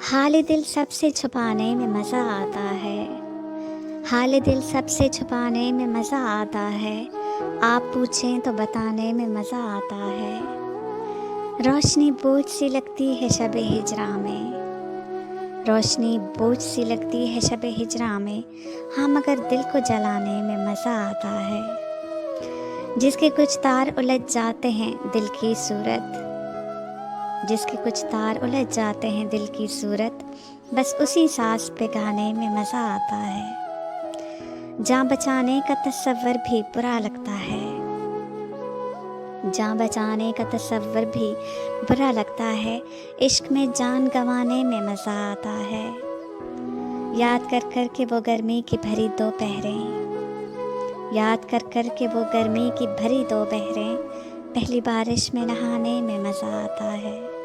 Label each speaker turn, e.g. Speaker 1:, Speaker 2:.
Speaker 1: हाल दिल सबसे छुपाने में मज़ा आता है। हाल दिल सबसे छुपाने में मज़ा आता है। आप पूछें तो बताने में मज़ा आता है। रोशनी बोझ सी लगती है शब हिजरा में। रोशनी बोझ सी लगती है शब हिजरा में। हाँ, मगर दिल को जलाने में मज़ा आता है। जिसके कुछ तार उलझ जाते हैं दिल की सूरत, जिसके कुछ तार उलझ जाते हैं दिल की सूरत, बस उसी सांस पे गाने में मज़ा आता है। जान बचाने का तसव्वुर भी बुरा लगता है। जान बचाने का तसव्वुर भी बुरा लगता है। इश्क में जान गंवाने में मज़ा आता है। याद कर कर के वो गर्मी की भरी दोपहरें, याद कर कर के वो गर्मी की भरी दोपहरें, पहली बारिश में नहाने में मज़ा आता है।